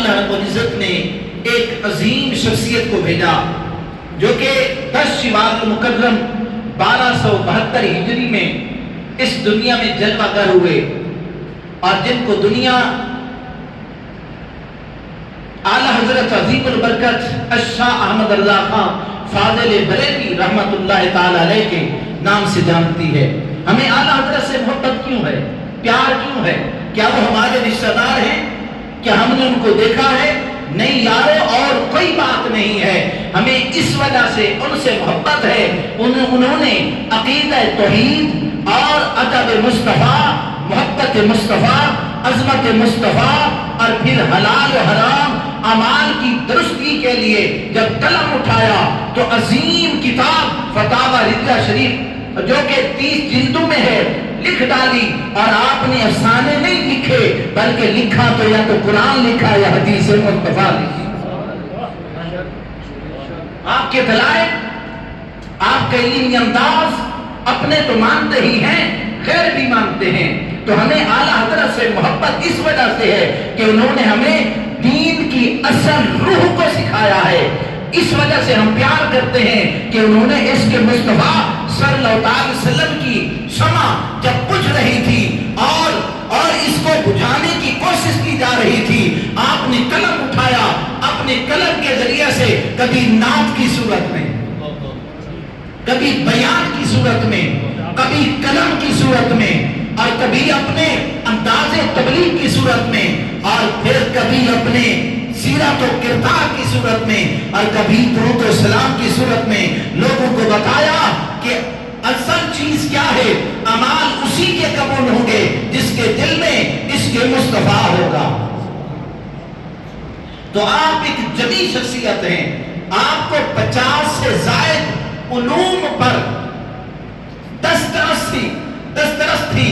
اللہ رب العزت نے ایک عظیم شخصیت کو بھیجا جو کہ 10 شوال المکرم 1272 ہجری میں اس دنیا میں جلوہ گر ہوئے، اور جن کو دنیا اعلی حضرت عظیم البرکت الشاہ احمد رضا خان فاضل بریلوی رحمت اللہ تعالی علیہ کے نام سے جانتی ہے۔ ہمیں اعلی حضرت سے محبت کیوں ہے، پیار کیوں ہے؟ کیا وہ ہمارے رشتہ دار ہیں؟ کیا ہم نے ان کو دیکھا ہے؟ نہیں یارو، اور کوئی بات نہیں ہے، ہمیں اس وجہ سے ان سے محبت ہے، انہوں نے عقیدہ توحید اور ادب مصطفیٰ، محبت مصطفیٰ، عظمت مصطفیٰ، اور پھر حلال و حرام اعمال کی درستی کے لیے جب قلم اٹھایا تو عظیم کتاب فتاوی رضیہ شریف جو کہ 30 جلدوں میں ہے لکھ ڈالی، اور آپ نے افسانے نہیں لکھے بلکہ لکھا تو یا تو قرآن لکھا یا حدیث مصطفیٰ لکھی۔ آپ کے دلائل، آپ کا علمی انداز اپنے تو مانتے ہی ہیں، غیر بھی مانتے ہیں، تو ہمیں اعلیٰ حضرت سے محبت اس وجہ سے ہے کہ انہوں نے ہمیں دین کی اصل روح کو سکھایا ہے۔ اس وجہ سے ہم پیار کرتے ہیں کہ انہوں نے عشق مصطفیٰ صلی اللہ علیہ وسلم کی شمع جب بجھ رہی تھی اور اس کو بجھانے کی کوشش کی جا رہی تھی، آپ نے قلم اٹھایا، اپنے قلم کے ذریعے سے کبھی نعت کی صورت میں، کبھی بیان کی صورت میں، کبھی قلم کی صورت میں، اور کبھی اپنے انداز تبلیغ کی صورت میں، اور پھر کبھی اپنے سیرت و کردار کی صورت میں، اور کبھی درود و سلام کی صورت میں لوگوں کو بتایا کہ اصل چیز کیا ہے، اعمال اسی کے قبول ہوں گے جس کے دل میں اس کے مصطفیٰ ہوگا۔ تو آپ ایک جمی شخصیت ہیں، آپ کو 50 سے زائد علوم پر دسترس تھی،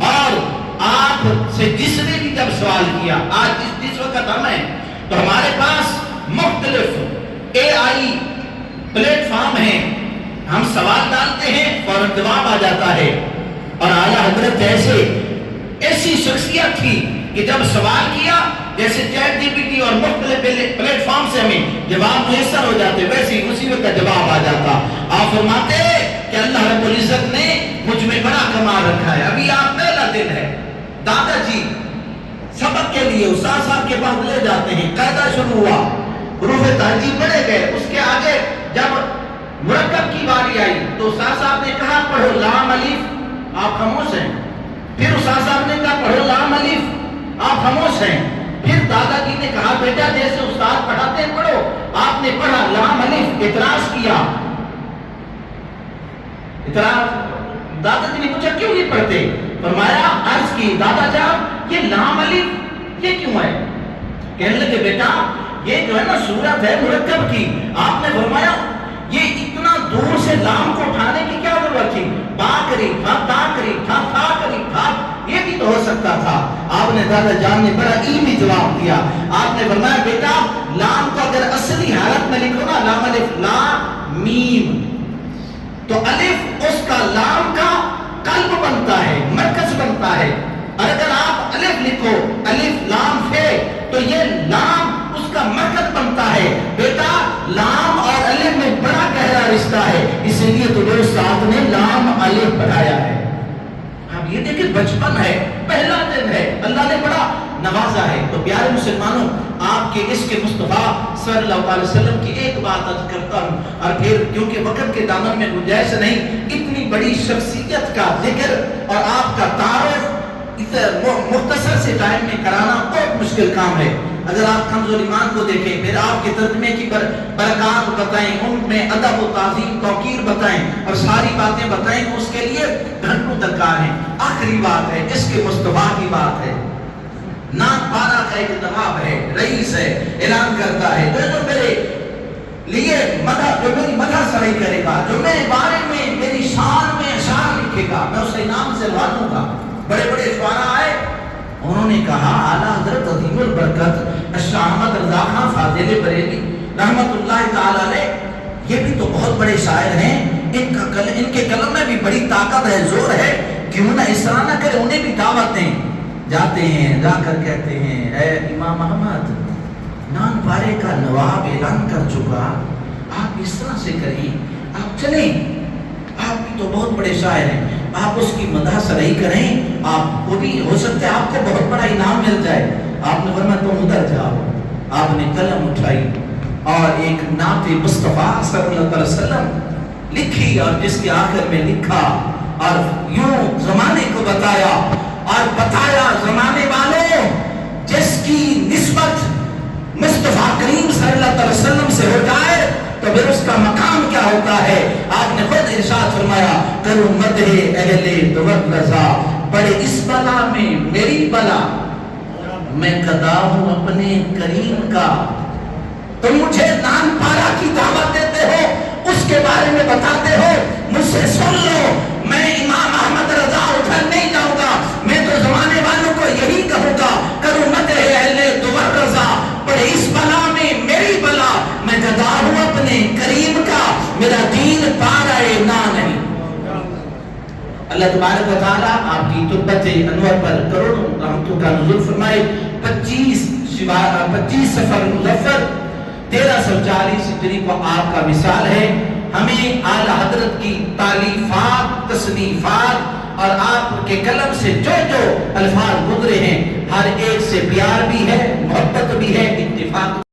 اور آپ سے جس نے بھی جب سوال کیا، آج جس وقت ہم ہیں تو ہمارے پاس مختلف AI پلیٹ فارم ہیں، ہم سوال ڈالتے ہیں فوراً جواب آ جاتا ہے، اور اعلیٰ حضرت ایسی شخصیت تھی کہ جب سوال کیا جیسے چیٹ GPT اور مختلف پلیٹ فارم سے ہمیں جواب میسر ہو جاتے، ویسے ہی اسی وقت کا جواب آ جاتا۔ آپ فرماتے کہ اللہ رب العزت نے مجھ میں بڑا کمال رکھا ہے۔ ابھی آپ پہلا دن ہے، دادا جی سبق کے لیے استاد صاحب کے پاس لے جاتے ہیں، قاعدہ شروع ہوا، حروف تہذیب پڑھے گئے، اس کے آگے جب مرکب کی باری آئی تو استاد صاحب نے کہا پڑھو لام الف، آپ خاموش ہیں۔ پھر استاد صاحب نے کہا پڑھو لام الف، آپ خاموش ہیں۔ پھر دادا جی نے کہا بیٹا جیسے استاد پڑھاتے ہیں پڑھو، آپ نے پڑھا لام الف، اعتراض کیا، اعتراض، دادا جی نے پوچھا کیوں نہیں پڑھتے؟ فرمایا عرض کی دادا جان یہ لام الف یہ کیوں ہے؟ کہنے لگے بیٹا یہ جو ہے نا صورت ہے مرکب کی، آپ نے فرمایا یہ اتنا دور سے لام کو اٹھانے کی کیا ضرورت تھی؟ با قریب تھا، تا قریب تھا، تھا قریب تھا، یہ بھی تو ہو سکتا تھا۔ آپ نے دادا جان نے بڑا علمی جواب دیا، آپ نے فرمایا بیٹا لام کو اگر اصلی حالت میں لکھو نا لام الف لام میم، تو الف اس کا لام کا قلب بنتا ہے، مرکز بنتا ہے، اور اگر آپ الف لکھو الف لام فے تو یہ لام اس کا مرکز بنتا ہے۔ بیٹا لام اور الف میں بڑا گہرا رشتہ ہے، اسی لیے تو میرے استاد نے لام الف پڑھایا ہے۔ اب یہ دیکھیں بچپن ہے، پہلا دن ہے، اللہ نے بڑا نوازا ہے۔ تو پیارے مسلمانوں آپ کے عشق مصطفیٰ صلی اللہ علیہ وسلم کی ایک بات عرض کرتا ہوں، اور پھر کیونکہ وقت کے دامن میں گنجائش نہیں اتنی بڑی شخصیت کا ذکر اور آپ کا تعارف مختصر سے ٹائم میں کرانا بہت مشکل کام ہے۔ اگر آپ کنز ایمان کو دیکھیں، پھر آپ کے ترجمے کی برکات بتائیں، ان میں ادب و تعظیم توقیر بتائیں اور ساری باتیں بتائیں، تو اس کے لیے گھنٹوں درکار ہیں۔ آخری بات ہے، عشق مصطفیٰ کی بات ہے، نام پارا کا ایک جواب ہے، رئیس ہے، اعلان کرتا ہے جو میرے لیے مدح، جو میری مدح سرائی کرے گا، جو میرے بارے میں میری شان میں اشعار لکھے گا، میں اسے انعام سے نوازوں گا۔ بڑے بڑے شعراء آئے، انہوں نے کہا اعلیٰ حضرت عظیم البرکت الشاہ احمد رضا خان فاضل بریلوی رحمت اللہ تعالی علیہ یہ بھی تو بہت بڑے شاعر ہیں، ان کے قلم میں بھی بڑی طاقت ہے، زور ہے، کیوں نہ اس طرح نہ کرے، انہیں بھی دعوت دیں۔ جاتے ہیں، جا کر کہتے ہیں اے امام احمد نان پارے کا نواب اعلان کر چکا، آپ اس طرح سے کریں، آپ چلیں، آپ بھی تو بہت بڑے شاعر ہیں، آپ اس کی مدح سرائی کریں، آپ کو بھی ہو سکتا ہے آپ کو بہت بڑا انعام مل جائے۔ آپ نے فرمایا تم ادھر جاؤ۔ آپ نے قلم اٹھائی اور ایک نعت مصطفیٰ صلی اللہ علیہ وسلم لکھی، اور جس کے آخر میں لکھا اور یوں زمانے کو بتایا، اور بتایا زمانے والوں جس کی نسبت مصطفیٰ کریم صلی اللہ علیہ وسلم سے ہو جائے تو پھر اس کا مقام کیا ہوتا ہے۔ آپ نے خود ارشاد فرمایا کرو مدح اہل دور رضا، بڑے اس بلا میں میری بلا، میں گدا ہوں اپنے کریم کا۔ تم مجھے نان پارا کی دعوت دیتے ہو، اس کے بارے میں بتاتے ہو، مجھ سے سن لو، میں امام احمد رضا ادھر نہیں جاؤں گا، میں تو زمانے والوں کو یہی کہوں گا کرو مدح اہل دور رضا، بڑے اس بلا میں میری بلا، میں گدا ہوں اپنے کریم کا، میرا دین پارا نہ نہیں۔ اللہ تبارک و تعالیٰ آپ کی تربت انور پر کروڑوں رحمتوں کا نزول فرمائے۔ 25 سفر مظفر 1340 ہجری کو آپ کا مثال ہے۔ ہمیں اعلیٰ حضرت کی تالیفات، تصنیفات اور آپ کے قلم سے جو جو الفاظ گزرے ہیں ہر ایک سے پیار بھی ہے، محبت بھی ہے، اتفاق